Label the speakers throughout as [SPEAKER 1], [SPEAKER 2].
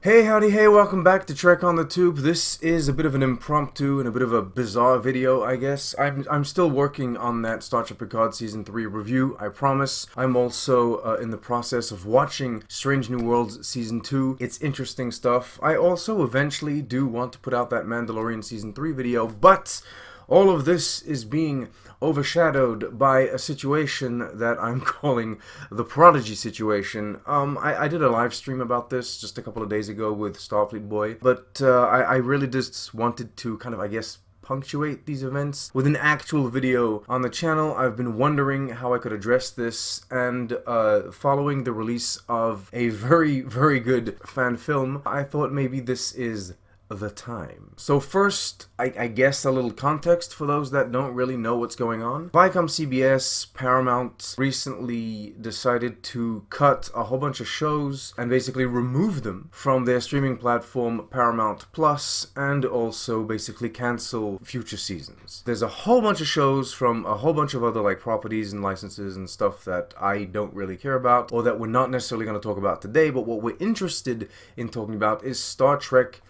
[SPEAKER 1] Hey, howdy, hey, welcome back to Trek on the Tube. This is a bit of an impromptu and a bit of a bizarre video, I guess. I'm still working on that Star Trek Picard Season 3 review, I promise. I'm also in the process of watching Strange New Worlds Season 2. It's interesting stuff. I also eventually do want to put out that Mandalorian Season 3 video, but all of this is being overshadowed by a situation that I'm calling the Prodigy situation. I did a live stream about this just a couple of days ago with Starfleet Boy, but I really just wanted to kind of, I guess, punctuate these events with an actual video on the channel. I've been wondering how I could address this, and following the release of a very, very good fan film, I thought maybe this is the time. So first, I guess a little context for those that don't really know what's going on. Viacom CBS, Paramount recently decided to cut a whole bunch of shows and basically remove them from their streaming platform Paramount Plus, and also basically cancel future seasons. There's a whole bunch of shows from a whole bunch of other like properties and licenses and stuff that I don't really care about, or that we're not necessarily going to talk about today, but what we're interested in talking about is Star Trek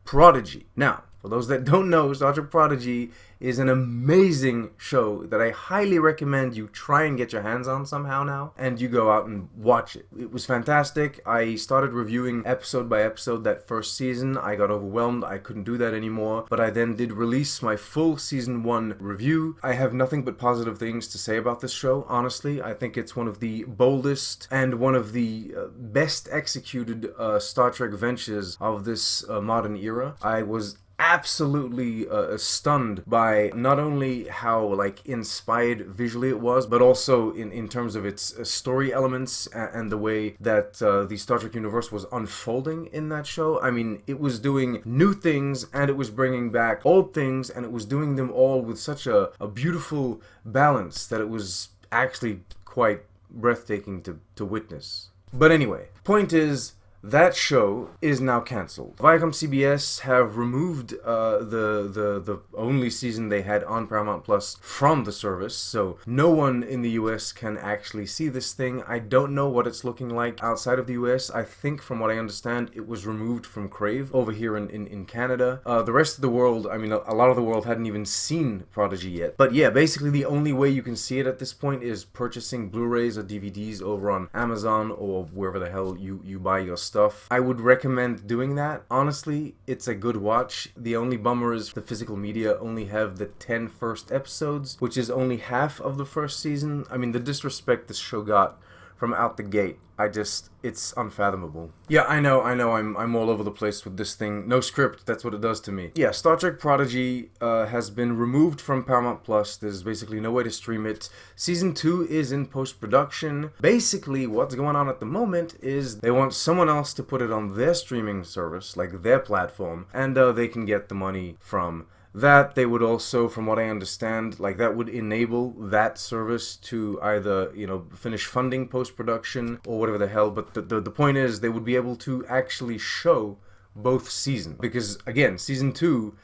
[SPEAKER 1] Prodigy. Now, for those that don't know, Star Trek Prodigy is an amazing show that I highly recommend you try and get your hands on somehow now, and you go out and watch it. It was fantastic. I started reviewing episode by episode that first season. I got overwhelmed. I couldn't do that anymore, but I then did release my full season 1 review. I have nothing but positive things to say about this show, honestly. I think it's one of the boldest and one of the best executed Star Trek ventures of this modern era. I was absolutely stunned by not only how like inspired visually it was, but also in terms of its story elements and the way that the Star Trek universe was unfolding in that show. I mean, it was doing new things and it was bringing back old things, and it was doing them all with such a beautiful balance that it was actually quite breathtaking to witness. But anyway, point is, that show is now cancelled. Viacom CBS have removed the only season they had on Paramount Plus from the service, so no one in the US can actually see this thing. I don't know what it's looking like outside of the US. I think, from what I understand, it was removed from Crave over here in Canada. The rest of the world, I mean, a lot of the world hadn't even seen Prodigy yet. But yeah, basically the only way you can see it at this point is purchasing Blu-rays or DVDs over on Amazon or wherever the hell you buy your stuff. I would recommend doing that. Honestly, it's a good watch. The only bummer is the physical media only have the 10 first episodes, which is only half of the first season. I mean, the disrespect this show got from out the gate, it's unfathomable. Yeah, I know, I'm all over the place with this thing. No script, that's what it does to me. Yeah, Star Trek Prodigy has been removed from Paramount Plus. There's basically no way to stream it. Season 2 is in post-production. Basically, what's going on at the moment is they want someone else to put it on their streaming service, like their platform, and they can get the money from that. They would also, from what I understand, like that would enable that service to either, finish funding post-production or whatever the hell, but the point is they would be able to actually show both seasons, because again, season 2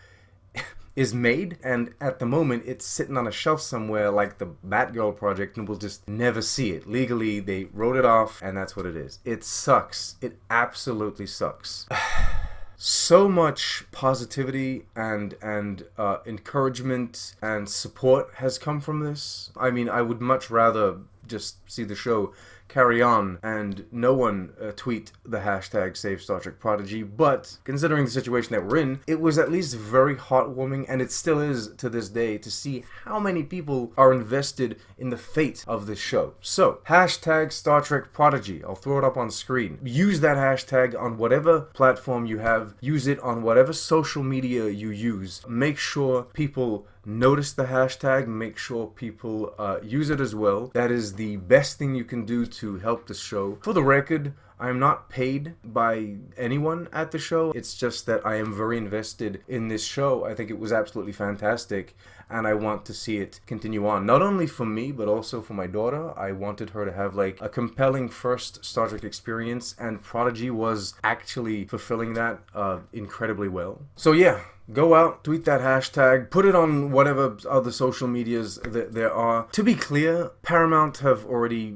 [SPEAKER 1] is made, and at the moment it's sitting on a shelf somewhere like the Batgirl project, and we'll just never see it. Legally, they wrote it off, and that's what it is. It sucks. It absolutely sucks. So much positivity and encouragement and support has come from this. I mean, I would much rather just see the show carry on and no one tweet the hashtag Save Star Trek Prodigy, but considering the situation that we're in, it was at least very heartwarming, and it still is to this day, to see how many people are invested in the fate of this show. So, hashtag Star Trek Prodigy. I'll throw it up on screen. Use that hashtag on whatever platform you have. Use it on whatever social media you use. Make sure people notice the hashtag, make sure people use it as well. That is the best thing you can do to help the show. For the record, I am not paid by anyone at the show. It's just that I am very invested in this show. I think it was absolutely fantastic, and I want to see it continue on. Not only for me, but also for my daughter. I wanted her to have like a compelling first Star Trek experience, and Prodigy was actually fulfilling that incredibly well. So yeah, go out, tweet that hashtag, put it on whatever other social medias that there are. To be clear, Paramount have already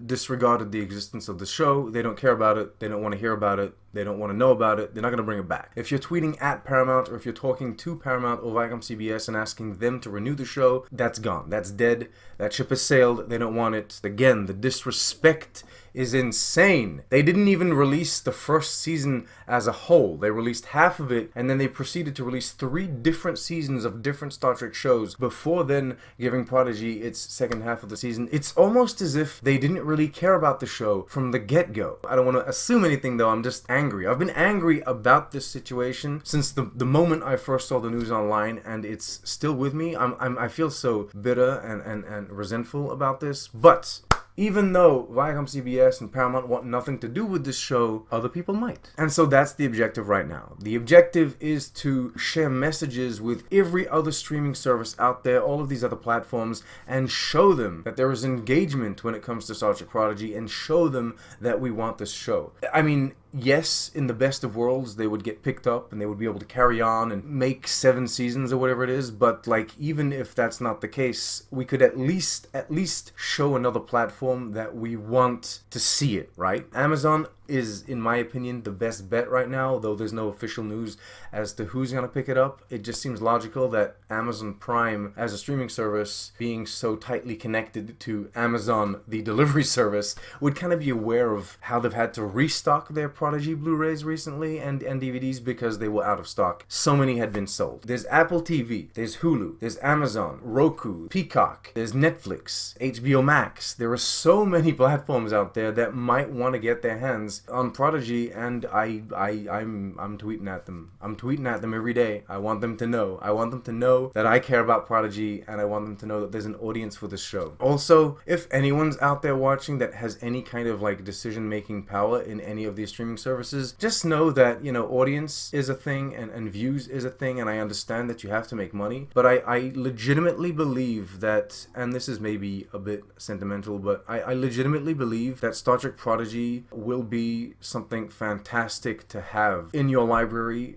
[SPEAKER 1] disregarded the existence of the show. They don't care care about it, they don't want to hear about it, they don't want to know about it, they're not going to bring it back. If you're tweeting at Paramount, or if you're talking to Paramount or Viacom CBS and asking them to renew the show, that's gone. That's dead. That ship has sailed. They don't want it. Again, the disrespect is insane. They didn't even release the first season as a whole. They released half of it, and then they proceeded to release 3 different seasons of different Star Trek shows before then giving Prodigy its second half of the season. It's almost as if they didn't really care about the show from the get-go. I don't want to assume anything, though. I'm just angry. I've been angry about this situation since the moment I first saw the news online, and it's still with me. I feel so bitter and resentful about this, but even though Viacom CBS and Paramount want nothing to do with this show, other people might. And so that's the objective right now. The objective is to share messages with every other streaming service out there, all of these other platforms, and show them that there is engagement when it comes to Star Trek Prodigy, and show them that we want this show. I mean, yes, in the best of worlds, they would get picked up and they would be able to carry on and make 7 seasons or whatever it is. But like, even if that's not the case, we could at least show another platform that we want to see it, right? Amazon is, in my opinion, the best bet right now, though there's no official news as to who's going to pick it up. It just seems logical that Amazon Prime, as a streaming service, being so tightly connected to Amazon, the delivery service, would kind of be aware of how they've had to restock their Prodigy Blu-rays recently and DVDs because they were out of stock. So many had been sold. There's Apple TV, there's Hulu, there's Amazon, Roku, Peacock, there's Netflix, HBO Max. There are so many platforms out there that might want to get their hands on Prodigy, and I'm tweeting at them. I'm tweeting at them every day. I want them to know. I want them to know that I care about Prodigy, and I want them to know that there's an audience for this show. Also, if anyone's out there watching that has any kind of like decision-making power in any of these streaming services, just know that, you know, audience is a thing and views is a thing, and I understand that you have to make money, but I legitimately believe that, and this is maybe a bit sentimental, but I legitimately believe that Star Trek Prodigy will be something fantastic to have in your library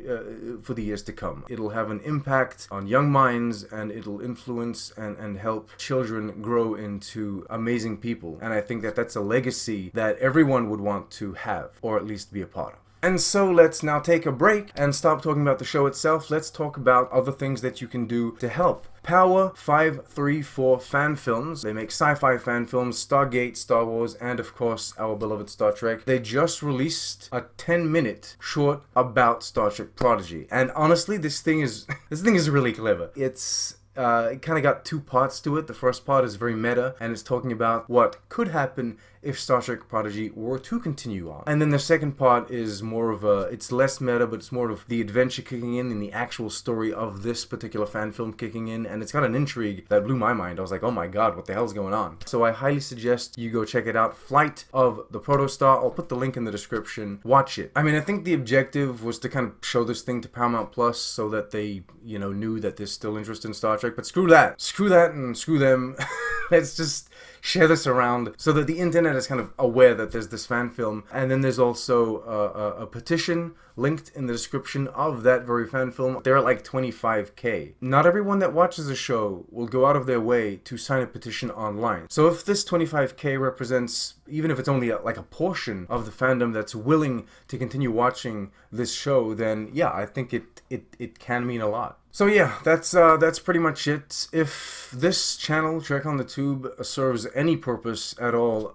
[SPEAKER 1] for the years to come. It'll have an impact on young minds, and it'll influence and help children grow into amazing people. And I think that that's a legacy that everyone would want to have, or at least be a part of. And so let's now take a break and stop talking about the show itself. Let's talk about other things that you can do to help. Power 534 Fan Films. They make sci-fi fan films, Stargate, Star Wars, and of course our beloved Star Trek. They just released a 10-minute short about Star Trek Prodigy. And honestly, this thing is really clever. It kind of got 2 parts to it. The first part is very meta, and it's talking about what could happen if Star Trek Prodigy were to continue on. And then the second part is more of it's less meta, but it's more of the adventure kicking in and the actual story of this particular fan film kicking in, and it's got an intrigue that blew my mind. I was like, oh my god, what the hell's going on? So I highly suggest you go check it out. Flight of the Protostar. I'll put the link in the description. Watch it. I mean, I think the objective was to kind of show this thing to Paramount Plus so that they, you know, knew that there's still interest in Star Trek, but screw that. Screw that and screw them. Let's just share this around so that the internet is kind of aware that there's this fan film. And then there's also a petition linked in the description of that very fan film. They're at like 25K. Not everyone that watches the show will go out of their way to sign a petition online. So if this 25K represents, even if it's only like a portion of the fandom that's willing to continue watching this show, then yeah, I think it can mean a lot. So yeah, that's pretty much it. If this channel, Trek on the Tube, serves any purpose at all,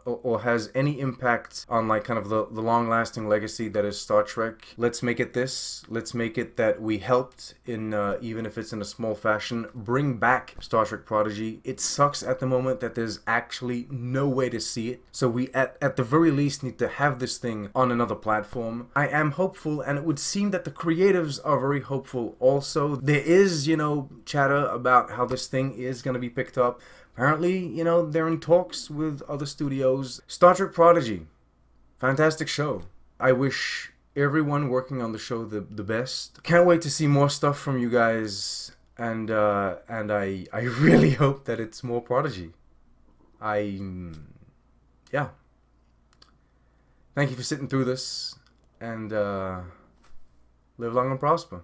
[SPEAKER 1] or has any impact on like kind of the long-lasting legacy that is Star Trek, let's make it this. Let's make it that we helped in, even if it's in a small fashion, bring back Star Trek Prodigy. It sucks at the moment that there's actually no way to see it. So we at the very least need to have this thing on another platform. I am hopeful, and it would seem that the creatives are very hopeful also. There is, you know, chatter about how this thing is going to be picked up. Apparently, you know, they're in talks with other studios. Star Trek Prodigy. Fantastic show. I wish everyone working on the show the best. Can't wait to see more stuff from you guys. And I really hope that it's more Prodigy. Yeah. Thank you for sitting through this. And live long and prosper.